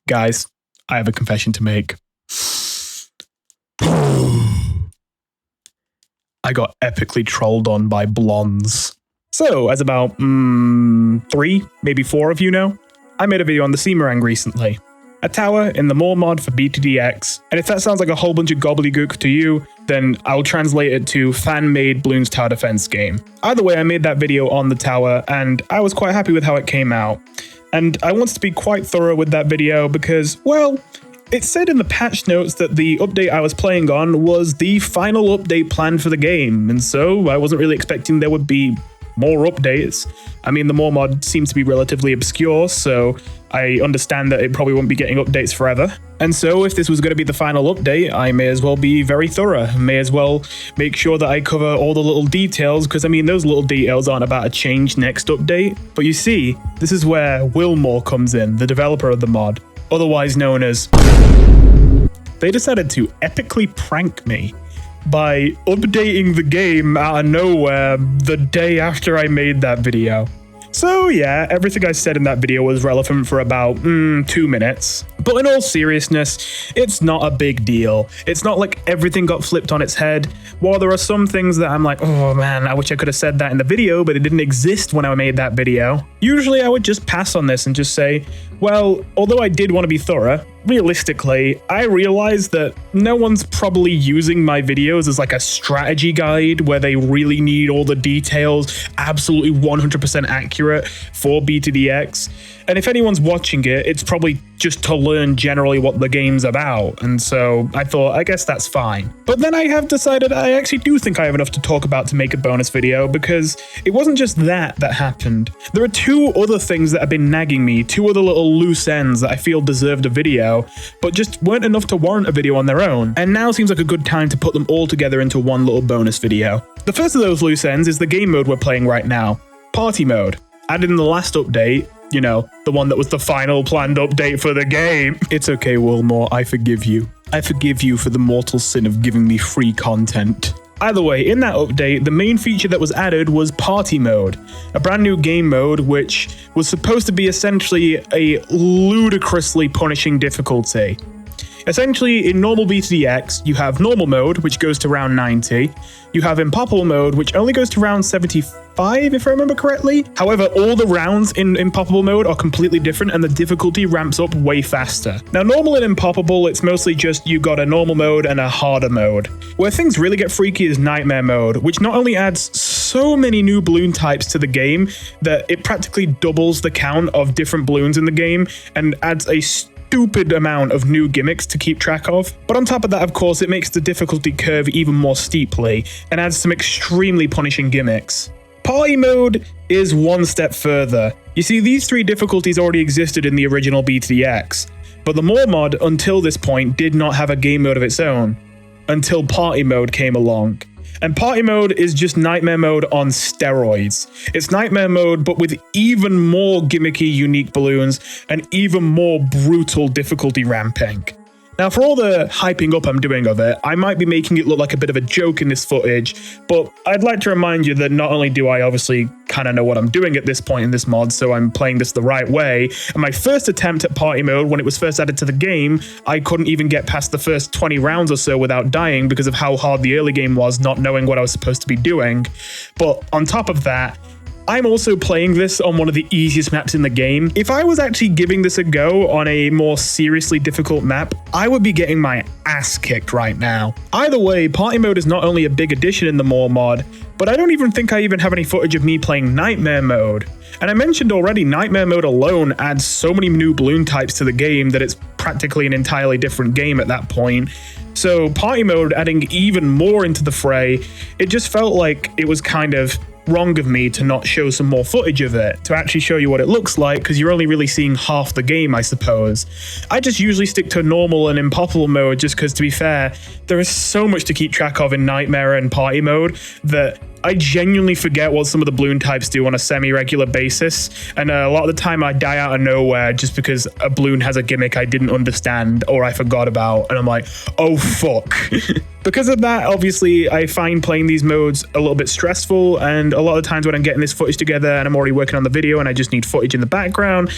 Guys, I have a confession to make. I got epically trolled on by blons. So, as about 3, maybe 4 of you know, I made a video on the Ceemerang recently. A tower in the More mod for BTDX, and if that sounds like a whole bunch of gobbledygook to you, then I'll translate it to fan-made Bloons tower defense game. Either way, I made that video on the tower, and I was quite happy with how it came out. And I wanted to be quite thorough with that video because, well, it said in the patch notes that the update I was playing on was the final update planned for the game, and so I wasn't really expecting there would be more updates. I mean, the More mod seems to be relatively obscure, so I understand that it probably won't be getting updates forever. And so if this was going to be the final update, I may as well be very thorough. May as well make sure that I cover all the little details, because I mean, those little details aren't about a change next update. But you see, this is where Wilmore comes in, the developer of the mod, otherwise known as... They decided to epically prank me by updating the game out of nowhere the day after I made that video. So yeah, everything I said in that video was relevant for about 2 minutes. But in all seriousness, it's not a big deal. It's not like everything got flipped on its head. While there are some things that I'm like, oh man, I wish I could have said that in the video, but it didn't exist when I made that video. Usually I would just pass on this and just say, well, although I did want to be thorough, realistically, I realized that no one's probably using my videos as like a strategy guide where they really need all the details absolutely 100% accurate for BTDX. And if anyone's watching it, it's probably just to learn generally what the game's about. And so I thought, I guess that's fine. But then I have decided I actually do think I have enough to talk about to make a bonus video, because it wasn't just that happened. There are 2 other things that have been nagging me, 2 other little loose ends that I feel deserved a video, but just weren't enough to warrant a video on their own. And now seems like a good time to put them all together into one little bonus video. The first of those loose ends is the game mode we're playing right now, Party Mode. Added in the last update, you know, the one that was the final planned update for the game. It's okay, Wilmore, I forgive you. I forgive you for the mortal sin of giving me free content. Either way, in that update, the main feature that was added was Party Mode, a brand new game mode which was supposed to be essentially a ludicrously punishing difficulty. Essentially, in normal BTDX, you have normal mode, which goes to round 90. You have impossible mode, which only goes to round 75, if I remember correctly. However, all the rounds in impossible mode are completely different, and the difficulty ramps up way faster. Now, normal and impossible, it's mostly just you got a normal mode and a harder mode. Where things really get freaky is nightmare mode, which not only adds so many new balloon types to the game that it practically doubles the count of different balloons in the game and adds a stupid amount of new gimmicks to keep track of. But on top of that, of course, it makes the difficulty curve even more steeply and adds some extremely punishing gimmicks. Party mode is one step further. You see, these 3 difficulties already existed in the original BTDX, but the More mod until this point did not have a game mode of its own, until Party mode came along. And Party mode is just Nightmare mode on steroids. It's Nightmare mode, but with even more gimmicky, unique balloons and even more brutal difficulty ramping. Now, for all the hyping up I'm doing of it, I might be making it look like a bit of a joke in this footage, but I'd like to remind you that not only do I obviously kind of know what I'm doing at this point in this mod, so I'm playing this the right way, and my first attempt at Party mode, when it was first added to the game, I couldn't even get past the first 20 rounds or so without dying because of how hard the early game was, not knowing what I was supposed to be doing. But on top of that, I'm also playing this on one of the easiest maps in the game. If I was actually giving this a go on a more seriously difficult map, I would be getting my ass kicked right now. Either way, Party mode is not only a big addition in the More mod, but I don't even think I even have any footage of me playing Nightmare mode. And I mentioned already, Nightmare mode alone adds so many new balloon types to the game that it's practically an entirely different game at that point. So Party mode adding even more into the fray, it just felt like it was kind of wrong of me to not show some more footage of it, to actually show you what it looks like, because you're only really seeing half the game, I suppose. I just usually stick to normal and impossible mode just because, to be fair, there is so much to keep track of in Nightmare and Party mode that I genuinely forget what some of the balloon types do on a semi-regular basis, and a lot of the time I die out of nowhere just because a balloon has a gimmick I didn't understand or I forgot about, and I'm like, oh fuck. Because of that, obviously, I find playing these modes a little bit stressful, and a lot of times when I'm getting this footage together and I'm already working on the video and I just need footage in the background,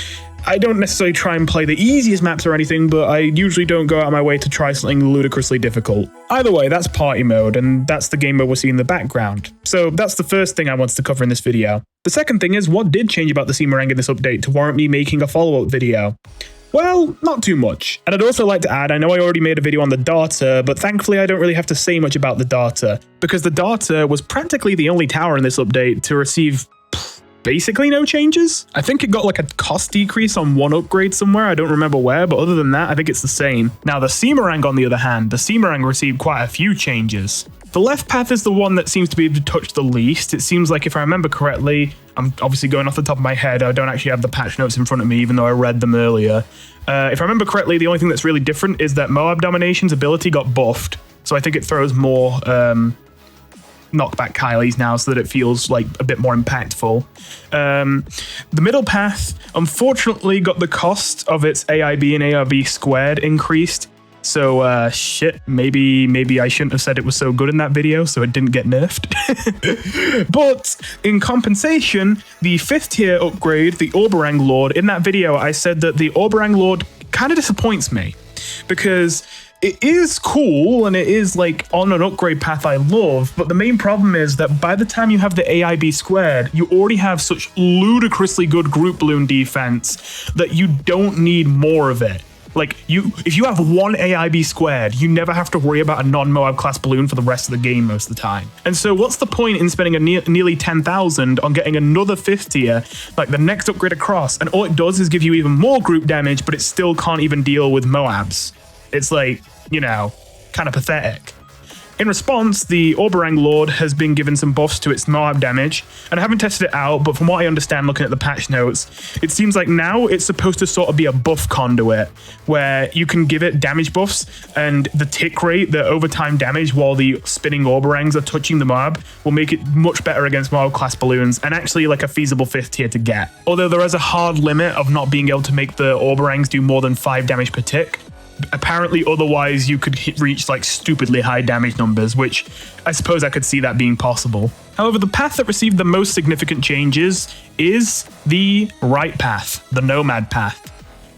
I don't necessarily try and play the easiest maps or anything, but I usually don't go out of my way to try something ludicrously difficult. Either way, that's party mode, and that's the game mode we're seeing in the background. So that's the first thing I wanted to cover in this video. The second thing is, what did change about the Ceemerang in this update to warrant me making a follow-up video? Well, not too much. And I'd also like to add, I know I already made a video on the data, but thankfully I don't really have to say much about the data, because the data was practically the only tower in this update to receive basically no changes. I think it got like a cost decrease on one upgrade somewhere, I don't remember where, but other than that, I think it's the same. Now the Ceemerang on the other hand, the Ceemerang received quite a few changes. The left path is the one that seems to be touched the least. It seems like, if I remember correctly, I'm obviously going off the top of my head, I don't actually have the patch notes in front of me, even though I read them earlier. If I remember correctly, the only thing that's really different is that Moab Domination's ability got buffed, so I think it throws more knockback Kylies now, so that it feels like a bit more impactful. The middle path unfortunately got the cost of its AIB and ARB squared increased, so shit, maybe I shouldn't have said it was so good in that video, so it didn't get nerfed. But in compensation, the 5th tier upgrade, the Ceemerang Lord, in that video I said that the Ceemerang Lord kind of disappoints me, because it is cool and it is like on an upgrade path I love, but the main problem is that by the time you have the AIB squared, you already have such ludicrously good group balloon defense that you don't need more of it. Like, if you have one AIB squared, you never have to worry about a non-Moab class balloon for the rest of the game most of the time. And so what's the point in spending nearly 10,000 on getting another 5th tier, like the next upgrade across, and all it does is give you even more group damage, but it still can't even deal with Moabs. It's like, you know, kind of pathetic. In response, the Ceemerang Lord has been given some buffs to its Moab damage, and I haven't tested it out, but from what I understand looking at the patch notes, it seems like now it's supposed to sort of be a buff conduit, where you can give it damage buffs, and the tick rate, the overtime damage while the spinning Ceemerangs are touching the Moab, will make it much better against Moab class balloons, and actually like a feasible 5th tier to get. Although there is a hard limit of not being able to make the Ceemerangs do more than 5 damage per tick. Apparently, otherwise you could reach like stupidly high damage numbers, which I suppose I could see that being possible. However, the path that received the most significant changes is the right path, the Nomad path.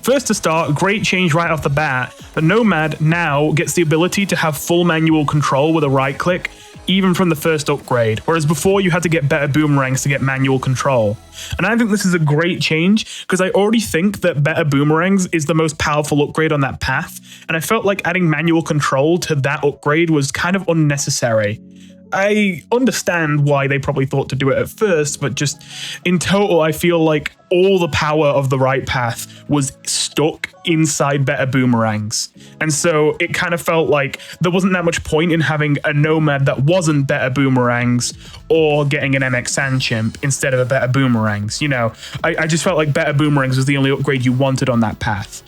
First to start, great change right off the bat. The Nomad now gets the ability to have full manual control with a right click, even from the first upgrade, whereas before you had to get better boomerangs to get manual control. And I think this is a great change, because I already think that better boomerangs is the most powerful upgrade on that path, and I felt like adding manual control to that upgrade was kind of unnecessary. I understand why they probably thought to do it at first, but just in total, I feel like all the power of the right path was stuck inside better boomerangs. And so it kind of felt like there wasn't that much point in having a Nomad that wasn't better boomerangs, or getting an MX Sand Chimp instead of a better boomerangs. You know, I just felt like better boomerangs was the only upgrade you wanted on that path.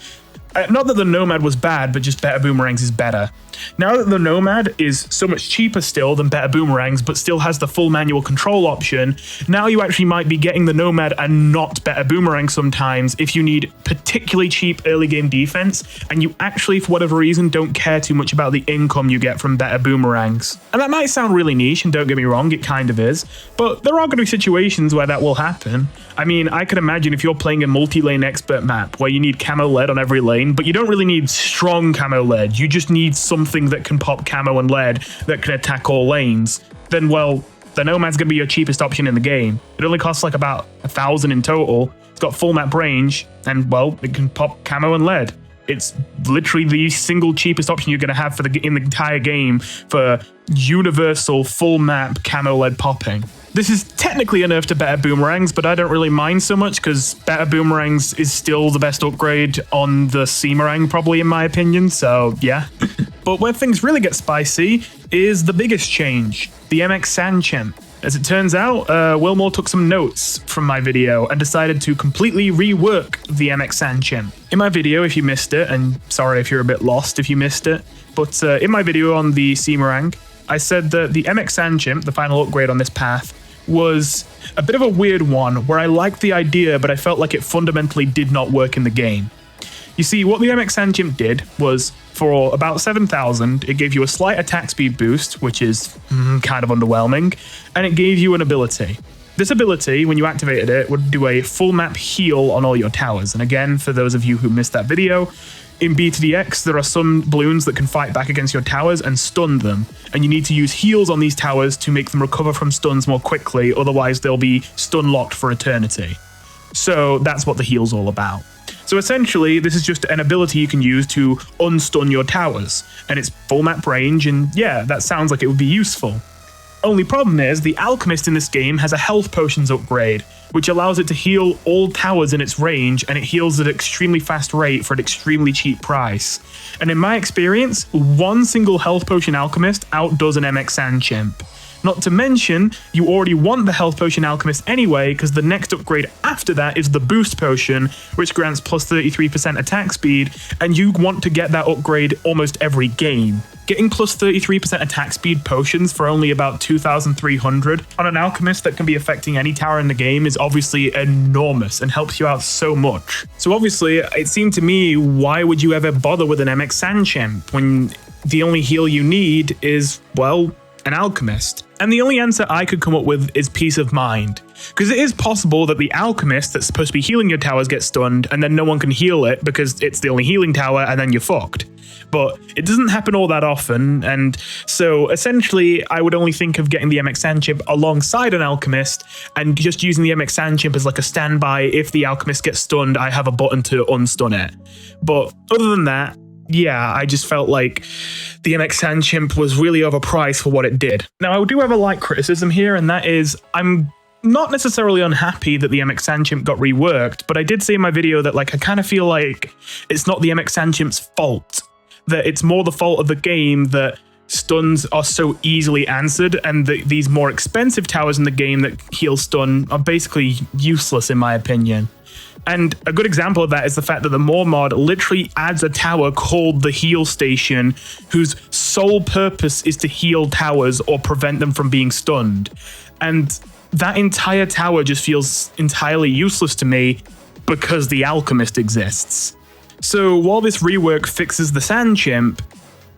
Not that the Nomad was bad, but just better boomerangs is better. Now that the Nomad is so much cheaper still than better boomerangs, but still has the full manual control option, now you actually might be getting the Nomad and not better boomerang sometimes if you need particularly cheap early game defense, and you actually, for whatever reason, don't care too much about the income you get from better boomerangs. And that might sound really niche, and don't get me wrong, it kind of is, but there are going to be situations where that will happen. I mean, I could imagine if you're playing a multi-lane expert map where you need camo lead on every lane, but you don't really need strong camo lead, you just need something that can pop camo and lead that can attack all lanes, then, well, the Nomad's going to be your cheapest option in the game. It only costs like about 1,000 in total, it's got full map range, and, well, it can pop camo and lead. It's literally the single cheapest option you're going to have for in the entire game for universal full map camo lead popping. This is technically a nerf to better boomerangs, but I don't really mind so much because better boomerangs is still the best upgrade on the Ceemerang, probably, in my opinion, so yeah. But where things really get spicy is the biggest change, the MX Sand Chimp. As it turns out, Wilmore took some notes from my video and decided to completely rework the MX Sand Chimp. In my video, if you missed it, and sorry if you're a bit lost if you missed it, but in my video on the Ceemerang, I said that the MX Sand Chimp, the final upgrade on this path, was a bit of a weird one where I liked the idea, but I felt like it fundamentally did not work in the game. You see, what the MX Sand Chimp did was, for about 7,000, it gave you a slight attack speed boost, which is kind of underwhelming, and it gave you an ability. This ability, when you activated it, would do a full map heal on all your towers. And again, for those of you who missed that video, in BTDX, there are some balloons that can fight back against your towers and stun them, and you need to use heals on these towers to make them recover from stuns more quickly, otherwise they'll be stun locked for eternity. So that's what the heal's all about. So essentially, this is just an ability you can use to unstun your towers, and it's full map range, and yeah, that sounds like it would be useful. Only problem is, the Alchemist in this game has a health potions upgrade, which allows it to heal all towers in its range, and it heals at an extremely fast rate for an extremely cheap price. And in my experience, one single health potion Alchemist outdoes an MX Sand Chimp. Not to mention, you already want the Health Potion Alchemist anyway, because the next upgrade after that is the Boost Potion, which grants plus 33% attack speed, and you want to get that upgrade almost every game. Getting plus 33% attack speed potions for only about 2,300 on an Alchemist that can be affecting any tower in the game is obviously enormous and helps you out so much. So obviously, it seemed to me, why would you ever bother with an MX Sand Chimp when the only heal you need is, well, an Alchemist? And the only answer I could come up with is peace of mind. Because it is possible that the Alchemist that's supposed to be healing your towers gets stunned, and then no one can heal it because it's the only healing tower, and then you're fucked. But it doesn't happen all that often, and so essentially I would only think of getting the MX Sand Chimp alongside an Alchemist, and just using the MX Sand Chimp as like a standby. If the Alchemist gets stunned, I have a button to unstun it. But other than that, yeah, I just felt like the MX Sand Chimp was really overpriced for what it did. Now, I do have a light criticism here, and that is I'm not necessarily unhappy that the MX Sand Chimp got reworked, but I did say in my video that like I kind of feel like it's not the MX Sand Chimp's fault, that it's more the fault of the game that stuns are so easily answered, and these more expensive towers in the game that heal stun are basically useless in my opinion. And a good example of that is the fact that the More mod literally adds a tower called the Heal Station, whose sole purpose is to heal towers or prevent them from being stunned. And that entire tower just feels entirely useless to me because the Alchemist exists. So while this rework fixes the Sand Chimp,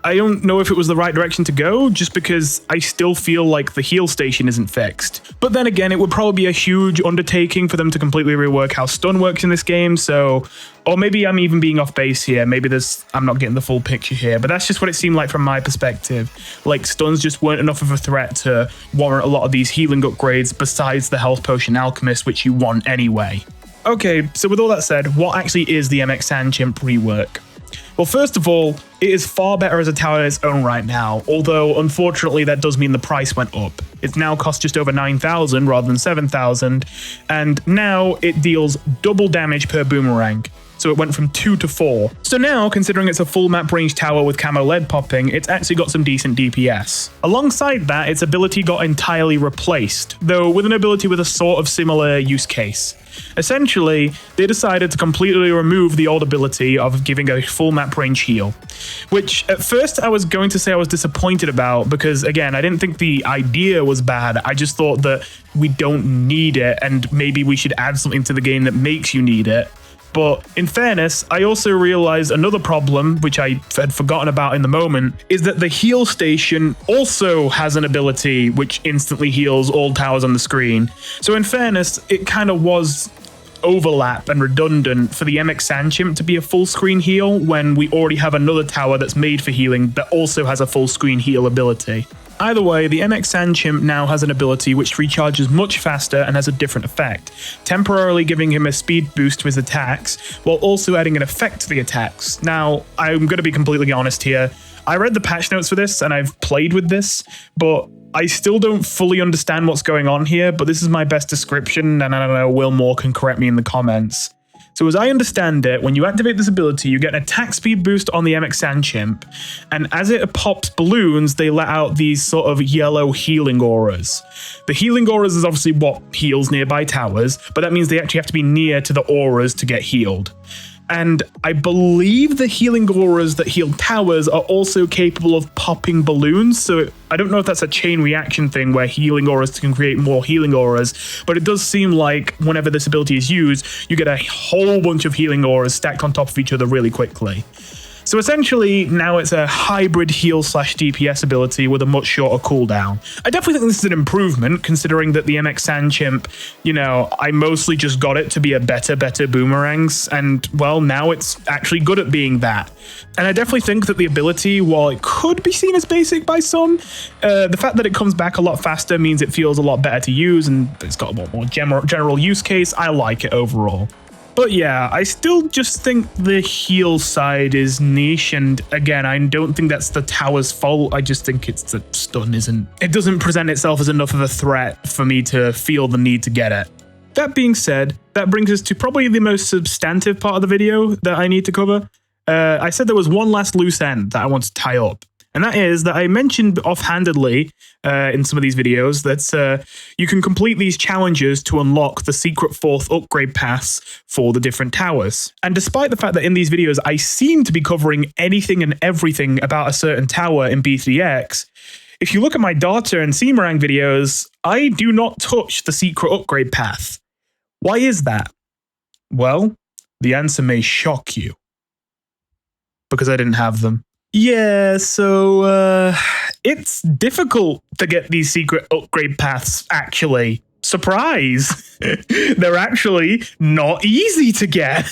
I don't know if it was the right direction to go, just because I still feel like the heal station isn't fixed. But then again, it would probably be a huge undertaking for them to completely rework how stun works in this game, so... Or maybe I'm even being off base here, maybe I'm not getting the full picture here, but that's just what it seemed like from my perspective. Like, stuns just weren't enough of a threat to warrant a lot of these healing upgrades besides the Health Potion Alchemist, which you want anyway. Okay, so with all that said, what actually is the MX Sand Chimp rework? Well, first of all, it is far better as a tower in its own right now, although unfortunately that does mean the price went up. It now costs just over 9,000 rather than 7,000, and now it deals double damage per boomerang. So it went from 2 to 4. So now, considering it's a full map range tower with camo lead popping, it's actually got some decent DPS. Alongside that, its ability got entirely replaced, though with an ability with a sort of similar use case. Essentially, they decided to completely remove the old ability of giving a full map range heal, which at first I was going to say I was disappointed about because, again, I didn't think the idea was bad. I just thought that we don't need it and maybe we should add something to the game that makes you need it. But in fairness, I also realized another problem, which I had forgotten about in the moment, is that the heal station also has an ability which instantly heals all towers on the screen. So in fairness, it kind of was overlap and redundant for the MX Sand Chimp to be a full screen heal when we already have another tower that's made for healing that also has a full screen heal ability. Either way, the MX Sand Chimp now has an ability which recharges much faster and has a different effect, temporarily giving him a speed boost to his attacks, while also adding an effect to the attacks. Now, I'm going to be completely honest here, I read the patch notes for this and I've played with this, but I still don't fully understand what's going on here, but this is my best description, and I don't know, Will Moore can correct me in the comments. So as I understand it, when you activate this ability, you get an attack speed boost on the MX Sand Chimp, and as it pops balloons, they let out these sort of yellow healing auras. The healing auras is obviously what heals nearby towers, but that means they actually have to be near to the auras to get healed. And I believe the healing auras that heal towers are also capable of popping balloons, so I don't know if that's a chain reaction thing where healing auras can create more healing auras, but it does seem like whenever this ability is used, you get a whole bunch of healing auras stacked on top of each other really quickly. So essentially, now it's a hybrid heal/DPS ability with a much shorter cooldown. I definitely think this is an improvement, considering that the MX Sandchimp, you know, I mostly just got it to be a better boomerangs, and, well, now it's actually good at being that. And I definitely think that the ability, while it could be seen as basic by some, the fact that it comes back a lot faster means it feels a lot better to use, and it's got a lot more general use case. I like it overall. But yeah, I still just think the heal side is niche, and again, I don't think that's the tower's fault. I just think it's the stun it doesn't present itself as enough of a threat for me to feel the need to get it. That being said, that brings us to probably the most substantive part of the video that I need to cover. I said there was one last loose end that I want to tie up. And that is that I mentioned offhandedly in some of these videos that you can complete these challenges to unlock the secret 4th upgrade pass for the different towers. And despite the fact that in these videos I seem to be covering anything and everything about a certain tower in BTDX, if you look at my Data and Ceemerang videos, I do not touch the secret upgrade path. Why is that? Well, the answer may shock you. Because I didn't have them. Yeah, so it's difficult to get these secret upgrade paths, actually. Surprise! They're actually not easy to get.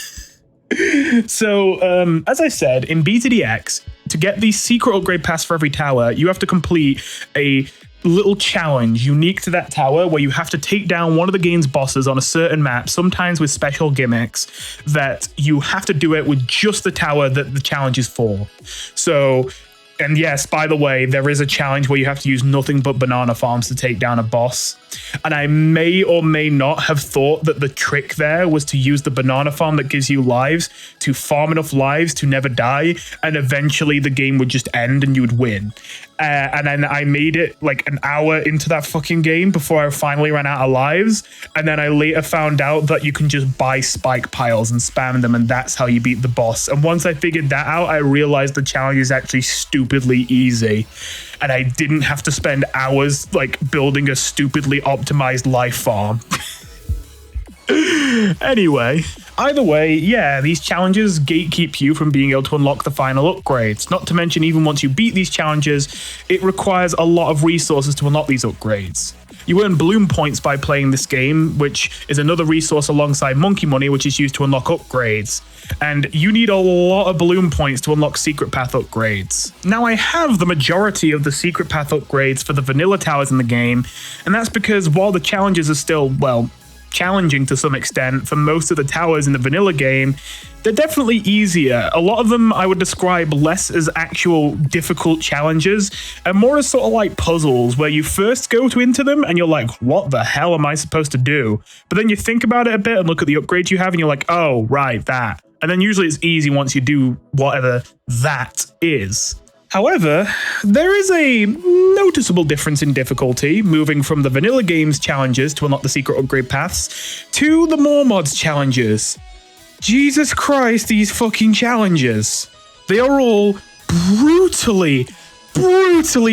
So, as I said, in BTDX, to get the secret upgrade pass for every tower, you have to complete a little challenge unique to that tower where you have to take down one of the game's bosses on a certain map, sometimes with special gimmicks, that you have to do it with just the tower that the challenge is for. So, and yes, by the way, there is a challenge where you have to use nothing but banana farms to take down a boss. And I may or may not have thought that the trick there was to use the banana farm that gives you lives to farm enough lives to never die, and eventually the game would just end and you would win. And then I made it like an hour into that fucking game before I finally ran out of lives. And then I later found out that you can just buy spike piles and spam them, and that's how you beat the boss. And once I figured that out, I realized the challenge is actually stupidly easy. And I didn't have to spend hours like building a stupidly optimized life farm. Anyway, either way, yeah, these challenges gatekeep you from being able to unlock the final upgrades. Not to mention, even once you beat these challenges, it requires a lot of resources to unlock these upgrades. You earn bloom points by playing this game, which is another resource alongside monkey money, which is used to unlock upgrades. And you need a lot of bloom points to unlock secret path upgrades. Now, I have the majority of the secret path upgrades for the vanilla towers in the game, and that's because while the challenges are still, well, challenging to some extent for most of the towers in the vanilla game, they're definitely easier. A lot of them I would describe less as actual difficult challenges and more as sort of like puzzles where you first go into them and you're like, what the hell am I supposed to do? But then you think about it a bit and look at the upgrades you have and you're like, oh, right, that. And then usually it's easy once you do whatever that is. However, there is a noticeable difference in difficulty moving from the vanilla game's challenges to unlock the secret upgrade paths to the more mods challenges. Jesus Christ, these fucking challenges. They are all brutally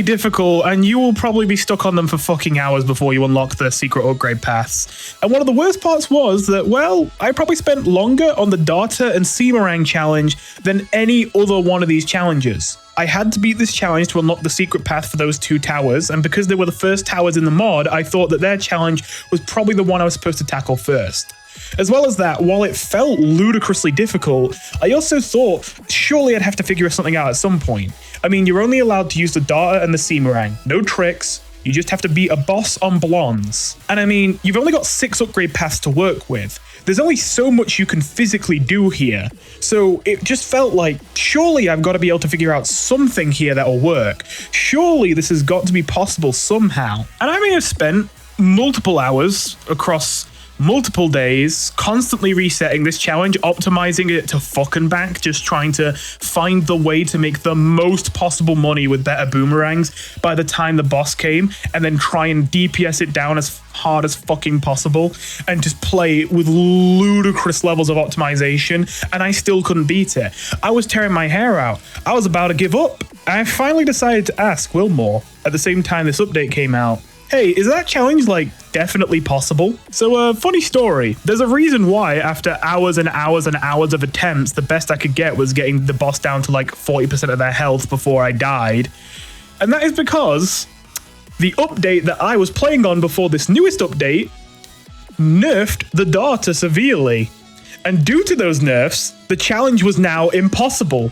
difficult, and you will probably be stuck on them for fucking hours before you unlock the secret upgrade paths. And one of the worst parts was that, well, I probably spent longer on the Data and Ceemerang challenge than any other one of these challenges. I had to beat this challenge to unlock the secret path for those two towers, and because they were the first towers in the mod, I thought that their challenge was probably the one I was supposed to tackle first. As well as that, while it felt ludicrously difficult, I also thought surely I'd have to figure something out at some point. I mean, you're only allowed to use the Data and the Ceemerang, no tricks. You just have to beat a boss on blons. And I mean, you've only got 6 upgrade paths to work with. There's only so much you can physically do here. So it just felt like, surely I've got to be able to figure out something here that'll work. Surely this has got to be possible somehow. And I may have spent multiple hours across multiple days constantly resetting this challenge, optimizing it to fucking back, just trying to find the way to make the most possible money with better boomerangs by the time the boss came, and then try and DPS it down as hard as fucking possible and just play with ludicrous levels of optimization, and I still couldn't beat it. I was tearing my hair out. I was about to give up. I finally decided to ask Wilmore at the same time this update came out, hey, is that challenge like definitely possible. So, funny story. There's a reason why, after hours and hours and hours of attempts, the best I could get was getting the boss down to like 40% of their health before I died. And that is because the update that I was playing on before this newest update nerfed the data severely. And due to those nerfs, the challenge was now impossible.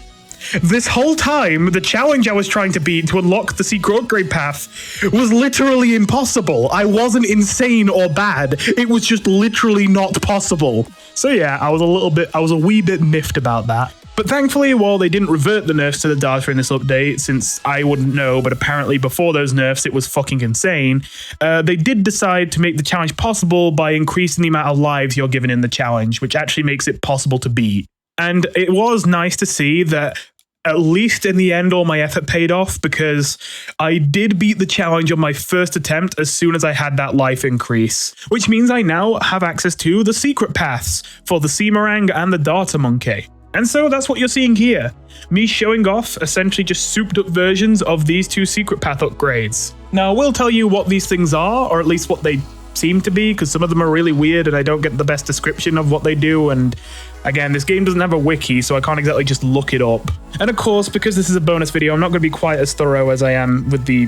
This whole time, the challenge I was trying to beat to unlock the secret upgrade path was literally impossible. I wasn't insane or bad. It was just literally not possible. So yeah, I was a wee bit miffed about that. But thankfully, while they didn't revert the nerfs to the data in this update, since I wouldn't know, but apparently before those nerfs it was fucking insane, they did decide to make the challenge possible by increasing the amount of lives you're given in the challenge, which actually makes it possible to beat. And it was nice to see that at least in the end, all my effort paid off, because I did beat the challenge on my first attempt as soon as I had that life increase, which means I now have access to the secret paths for the Ceemerang and the Data Monkey. And so that's what you're seeing here, me showing off essentially just souped up versions of these two secret path upgrades. Now, I will tell you what these things are, or at least what they seem to be, because some of them are really weird and I don't get the best description of what they do, and again, this game doesn't have a wiki, so I can't exactly just look it up. And of course, because this is a bonus video, I'm not going to be quite as thorough as I am with the,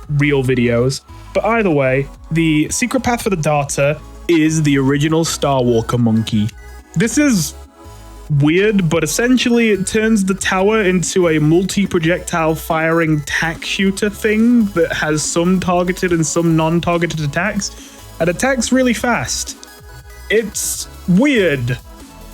real videos. But either way, the secret path for the data is the original Starwalker monkey. This is weird, but essentially it turns the tower into a multi-projectile firing tack shooter thing that has some targeted and some non-targeted attacks, and attacks really fast. It's weird.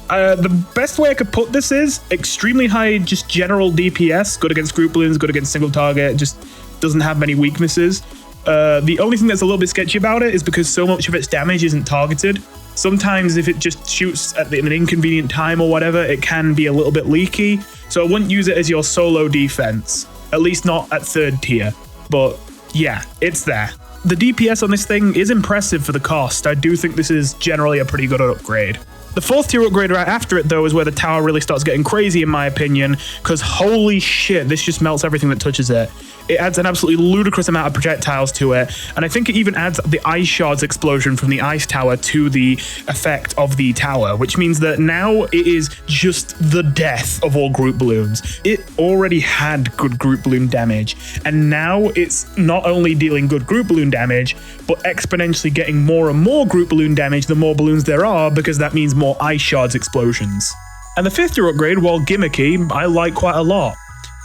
The best way I could put this is extremely high, just general DPS, good against group balloons, good against single target, just doesn't have many weaknesses. The only thing that's a little bit sketchy about it is because so much of its damage isn't targeted. Sometimes if it just shoots at an inconvenient time or whatever, it can be a little bit leaky. So I wouldn't use it as your solo defense, at least not at third tier. But yeah, it's there. The DPS on this thing is impressive for the cost. I do think this is generally a pretty good upgrade. The fourth tier upgrade right after it, though, is where the tower really starts getting crazy, in my opinion, because holy shit, this just melts everything that touches it. It adds an absolutely ludicrous amount of projectiles to it, and I think it even adds the ice shards explosion from the ice tower to the effect of the tower, which means that now it is just the death of all group balloons. It already had good group balloon damage, and now it's not only dealing good group balloon damage, but exponentially getting more and more group balloon damage the more balloons there are, because that means more ice shards explosions. And the fifth tier upgrade, while gimmicky, I like quite a lot.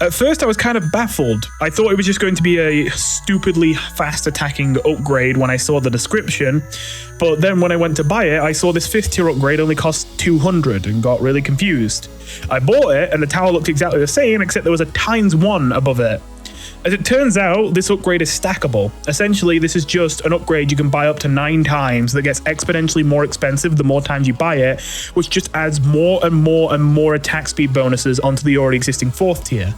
At first I was kind of baffled. I thought it was just going to be a stupidly fast attacking upgrade when I saw the description, but then when I went to buy it, I saw this fifth tier upgrade only cost 200 and got really confused. I bought it and the tower looked exactly the same, except there was a ×1 above it. As it turns out, this upgrade is stackable. Essentially, this is just an upgrade you can buy up to 9 times that gets exponentially more expensive the more times you buy it, which just adds more and more and more attack speed bonuses onto the already existing 4th tier.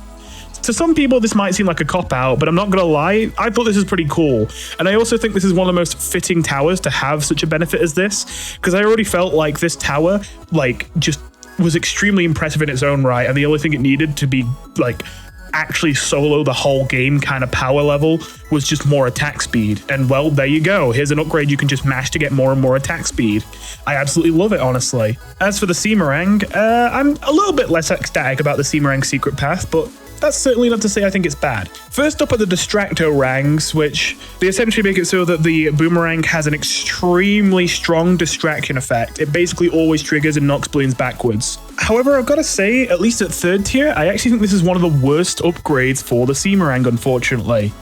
To some people, this might seem like a cop-out, but I'm not gonna lie, I thought this was pretty cool. And I also think this is one of the most fitting towers to have such a benefit as this, because I already felt like this tower, just was extremely impressive in its own right, and the only thing it needed to be, actually solo the whole game kind of power level was just more attack speed. And well, there you go. Here's an upgrade you can just mash to get more and more attack speed. I absolutely love it, honestly. As for the Ceemerang, I'm a little bit less ecstatic about the Ceemerang secret path, but that's certainly not to say I think it's bad. First up are the Distractorangs, which they essentially make it so that the boomerang has an extremely strong distraction effect. It basically always triggers and knocks balloons backwards. However, I've got to say, at least at 3rd tier, I actually think this is one of the worst upgrades for the Ceemerang, unfortunately.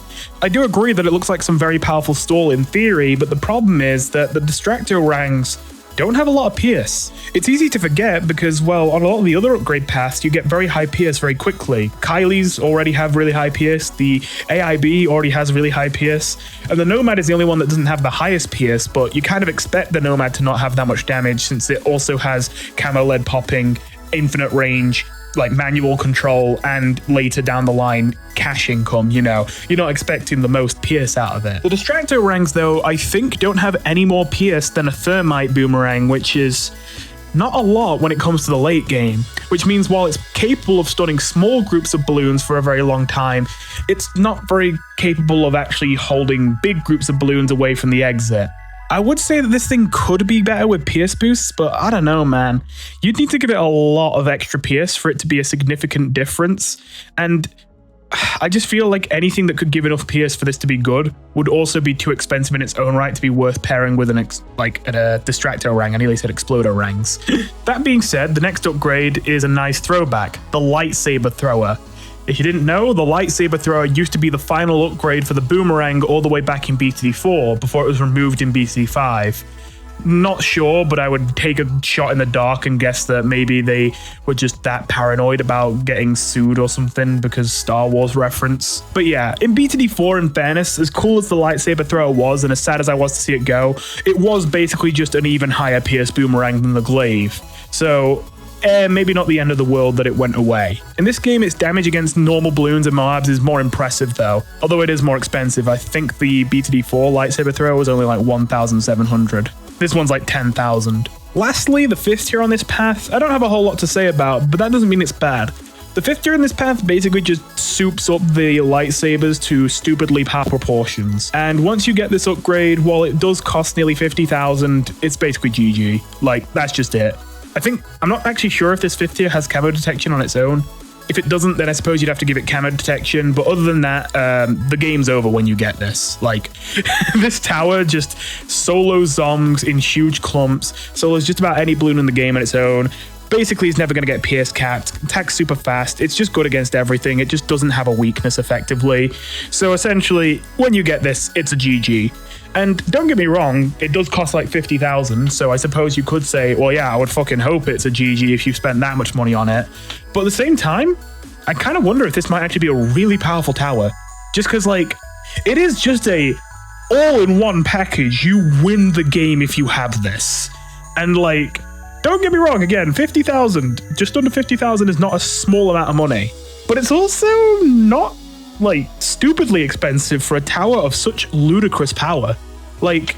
I do agree that it looks like some very powerful stall in theory, but the problem is that the Distractorangs don't have a lot of Pierce. It's easy to forget because, well, on a lot of the other upgrade paths, you get very high Pierce very quickly. Kylie's already have really high Pierce, the AIB already has really high Pierce, and the Nomad is the only one that doesn't have the highest Pierce, but you kind of expect the Nomad to not have that much damage since it also has camo lead popping, infinite range, manual control, and later down the line, cash income, You're not expecting the most Pierce out of it. The Distractorangs, though, I think don't have any more Pierce than a Thermite Boomerang, which is not a lot when it comes to the late game, which means while it's capable of stunning small groups of balloons for a very long time, it's not very capable of actually holding big groups of balloons away from the exit. I would say that this thing could be better with pierce boosts, but I don't know, man. You'd need to give it a lot of extra pierce for it to be a significant difference, and I just feel like anything that could give enough pierce for this to be good would also be too expensive in its own right to be worth pairing with a Distractorang. I nearly said Explodorangs. That being said, the next upgrade is a nice throwback, the Lightsaber Thrower. If you didn't know, the Lightsaber Thrower used to be the final upgrade for the Boomerang all the way back in BTD4 before it was removed in BTD5. Not sure, but I would take a shot in the dark and guess that maybe they were just that paranoid about getting sued or something because Star Wars reference. But yeah, in BTD4, in fairness, as cool as the Lightsaber Thrower was and as sad as I was to see it go, it was basically just an even higher pierce boomerang than the Glaive. So maybe not the end of the world that it went away. In this game, its damage against normal balloons and mobs is more impressive though, although it is more expensive. I think the BTD4 Lightsaber Thrower was only like 1,700. This one's like 10,000. Lastly, the fifth tier on this path, I don't have a whole lot to say about, but that doesn't mean it's bad. The fifth tier in this path basically just soups up the lightsabers to stupidly power proportions. And once you get this upgrade, while it does cost nearly 50,000, it's basically GG. Like, that's just it. I'm not actually sure if this fifth tier has camo detection on its own. If it doesn't, then I suppose you'd have to give it camo detection, but other than that, the game's over when you get this. Like, this tower just solos zombies in huge clumps, solos just about any balloon in the game on its own. Basically, it's never going to get pierce capped, attacks super fast, it's just good against everything, it just doesn't have a weakness effectively. So essentially, when you get this, it's a GG. And don't get me wrong, it does cost like 50,000, so I suppose you could say, well yeah, I would fucking hope it's a GG if you spent that much money on it. But at the same time, I kind of wonder if this might actually be a really powerful tower. Just because, like, it is just a all-in-one package. You win the game if you have this. And, like, don't get me wrong, again, 50,000, just under 50,000 is not a small amount of money. But it's also not, like, stupidly expensive for a tower of such ludicrous power. Like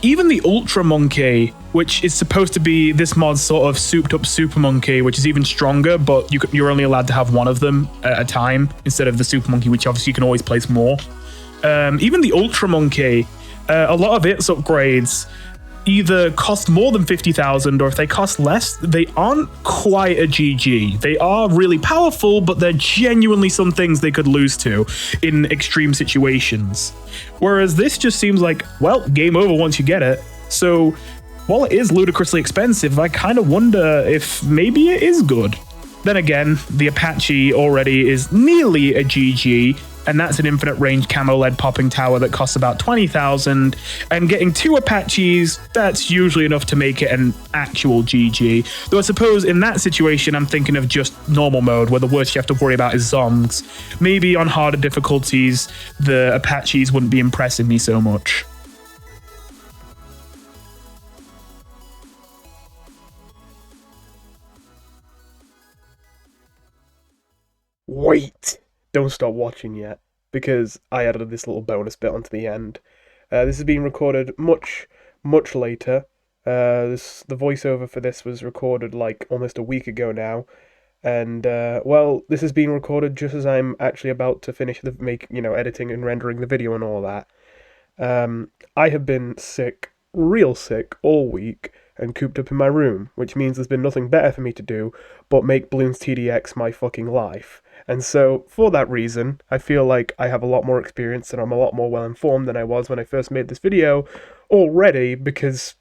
even the Ultra Monkey, which is supposed to be this mod's sort of souped up Super Monkey, which is even stronger, but you're only allowed to have one of them at a time instead of the Super Monkey, which obviously you can always place more. Even the Ultra Monkey, a lot of its upgrades either cost more than 50,000, or if they cost less, they aren't quite a GG. They are really powerful, but they're genuinely some things they could lose to in extreme situations. Whereas this just seems like, well, game over once you get it. So while it is ludicrously expensive, I kind of wonder if maybe it is good. Then again, the Apache already is nearly a GG, and that's an infinite range camo lead popping tower that costs about 20,000, and getting 2 Apaches, that's usually enough to make it an actual GG. Though I suppose in that situation, I'm thinking of just normal mode, where the worst you have to worry about is zongs. Maybe on harder difficulties, the Apaches wouldn't be impressing me so much. Wait! Don't stop watching yet, because I added this little bonus bit onto the end. This is being recorded much later. The voiceover for this was recorded like almost a week ago now, and well, this is being recorded just as I'm actually about to finish editing and rendering the video and all that. I have been sick, real sick, all week, and cooped up in my room, which means there's been nothing better for me to do but make Bloons TDX my fucking life. And so, for that reason, I feel like I have a lot more experience and I'm a lot more well-informed than I was when I first made this video already, because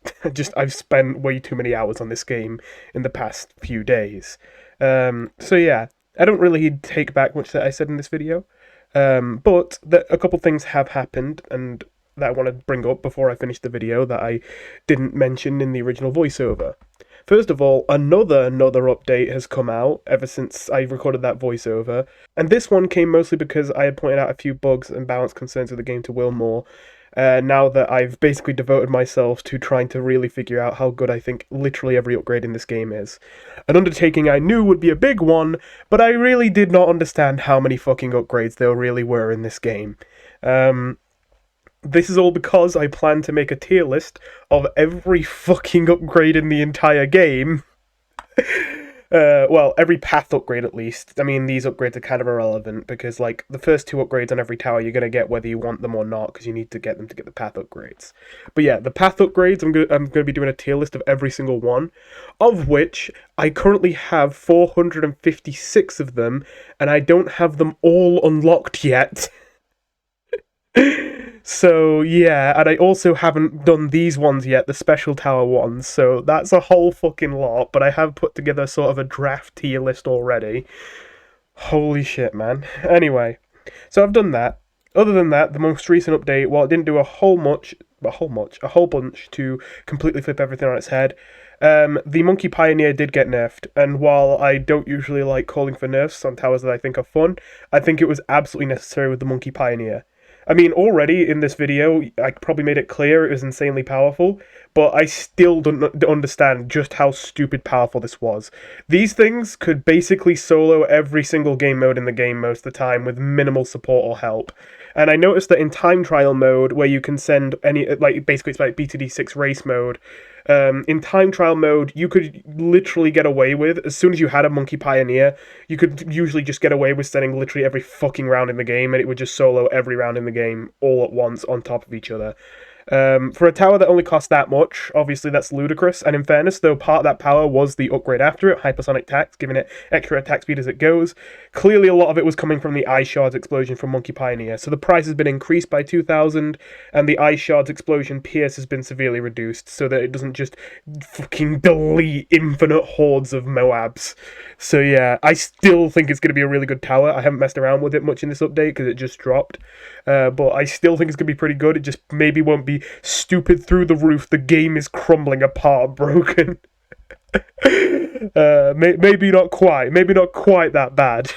I've spent way too many hours on this game in the past few days. So yeah, I don't really take back much that I said in this video, but a couple things have happened, and that I want to bring up before I finish the video that I didn't mention in the original voiceover. First of all, another update has come out ever since I recorded that voiceover, and this one came mostly because I had pointed out a few bugs and balance concerns with the game to Will more, now that I've basically devoted myself to trying to really figure out how good I think literally every upgrade in this game is. An undertaking I knew would be a big one, but I really did not understand how many fucking upgrades there really were in this game. This is all because I plan to make a tier list of every fucking upgrade in the entire game. Well, every path upgrade at least. I mean, these upgrades are kind of irrelevant because, like, the first 2 upgrades on every tower you're going to get whether you want them or not because you need to get them to get the path upgrades. But yeah, the path upgrades, I'm going to be doing a tier list of every single one, of which I currently have 456 of them, and I don't have them all unlocked yet. So yeah, and I also haven't done these ones yet, the special tower ones, so that's a whole fucking lot, but I have put together sort of a draft tier list already. Holy shit, man. Anyway, so I've done that. Other than that, the most recent update, well, it didn't do a whole bunch to completely flip everything on its head. The Monkey Pioneer did get nerfed, and while I don't usually like calling for nerfs on towers that I think are fun, I think it was absolutely necessary with the Monkey Pioneer. I mean, already in this video, I probably made it clear it was insanely powerful, but I still don't understand just how stupid powerful this was. These things could basically solo every single game mode in the game most of the time with minimal support or help. And I noticed that in time trial mode, where you can send any, like, basically it's like BTD6 race mode, in time trial mode, you could literally get away with, as soon as you had a Monkey Pioneer, you could usually just get away with sending literally every fucking round in the game, and it would just solo every round in the game all at once on top of each other. For a tower that only costs that much, obviously that's ludicrous, and in fairness, though, part of that power was the upgrade after it, hypersonic tax, giving it extra attack speed as it goes. Clearly a lot of it was coming from the Ice Shards explosion from Monkey Pioneer, so the price has been increased by 2,000, and the Ice Shards explosion pierce has been severely reduced, so that it doesn't just fucking delete infinite hordes of Moabs. So yeah, I still think it's going to be a really good tower. I haven't messed around with it much in this update, because it just dropped. But I still think it's going to be pretty good. It just maybe won't be stupid through the roof. The game is crumbling apart, broken. Maybe not quite that bad.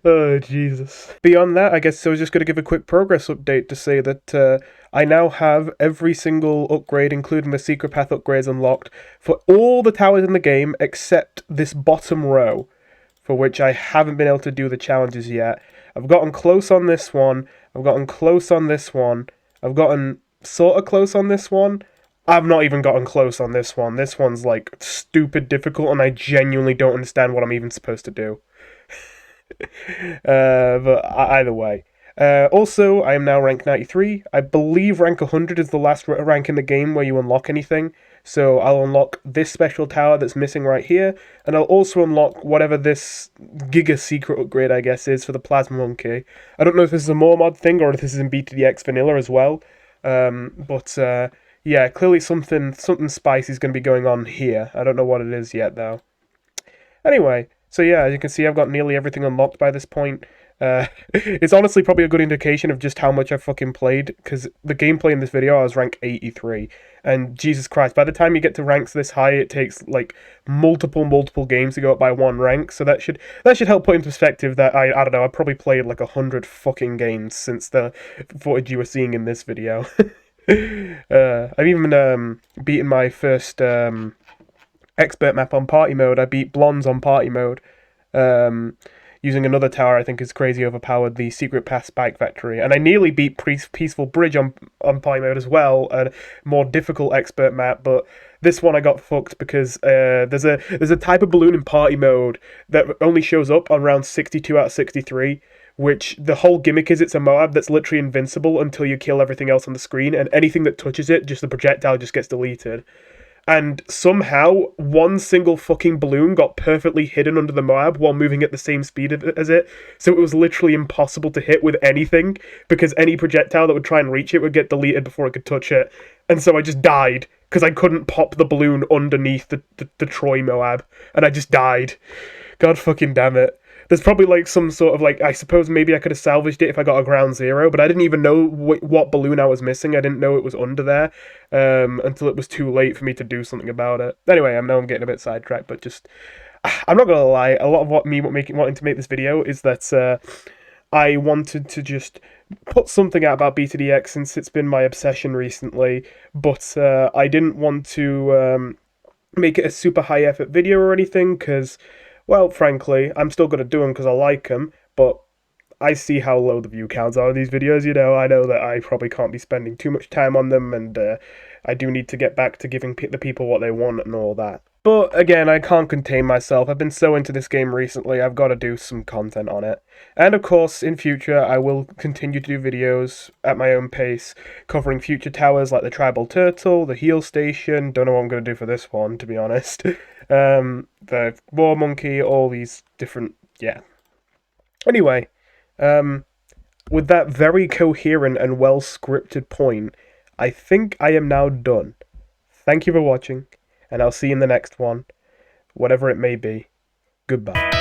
Oh, Jesus. Beyond that, I guess I was just going to give a quick progress update to say that I now have every single upgrade, including the secret path upgrades, unlocked for all the towers in the game except this bottom row, for which I haven't been able to do the challenges yet. I've gotten close on this one. I've gotten close on this one. I've gotten sort of close on this one. I've not even gotten close on this one. This one's like stupid difficult, and I genuinely don't understand what I'm even supposed to do. But either way. Also, I am now rank 93. I believe rank 100 is the last rank in the game where you unlock anything. So I'll unlock this special tower that's missing right here, and I'll also unlock whatever this Giga Secret upgrade, I guess, is for the Plasma Monkey. I don't know if this is a more mod thing or if this is in BTDX Vanilla as well. Yeah, clearly something spicy is going to be going on here. I don't know what it is yet, though. Anyway, so yeah, as you can see, I've got nearly everything unlocked by this point. It's honestly probably a good indication of just how much I've fucking played, because the gameplay in this video, I was rank 83, and Jesus Christ, by the time you get to ranks this high, it takes, like, multiple games to go up by 1 rank, so that should help put in perspective that, I don't know, I've probably played, like, 100 fucking games since the footage you were seeing in this video. I've even, beaten my first, expert map on party mode. I beat blons on party mode, using another tower I think is crazy overpowered, the Secret Path Spike Factory. And I nearly beat Peaceful Bridge on party mode as well, a more difficult expert map, but this one I got fucked because there's a type of balloon in party mode that only shows up on round 62 out of 63, which the whole gimmick is it's a Moab that's literally invincible until you kill everything else on the screen, and anything that touches it, just the projectile just gets deleted. And somehow, one single fucking balloon got perfectly hidden under the Moab while moving at the same speed as it, so it was literally impossible to hit with anything, because any projectile that would try and reach it would get deleted before it could touch it. And so I just died, because I couldn't pop the balloon underneath the Troy Moab, and I just died. God fucking damn it. There's probably, like, some sort of, like, I suppose maybe I could have salvaged it if I got a ground zero, but I didn't even know what balloon I was missing. I didn't know it was under there, until it was too late for me to do something about it. Anyway, I know I'm getting a bit sidetracked, but just, I'm not gonna lie, a lot of wanting to make this video is that, I wanted to just put something out about BTDX since it's been my obsession recently, but, I didn't want to, make it a super high effort video or anything, because, well, frankly, I'm still going to do them because I like them, but I see how low the view counts are of these videos, you know. I know that I probably can't be spending too much time on them, and I do need to get back to giving the people what they want and all that. But again, I can't contain myself. I've been so into this game recently, I've got to do some content on it. And of course, in future, I will continue to do videos at my own pace, covering future towers like the Tribal Turtle, the Heal Station, don't know what I'm going to do for this one, to be honest. The War Monkey, all these different, yeah. Anyway, with that very coherent and well-scripted point, I think I am now done. Thank you for watching, and I'll see you in the next one, whatever it may be. Goodbye.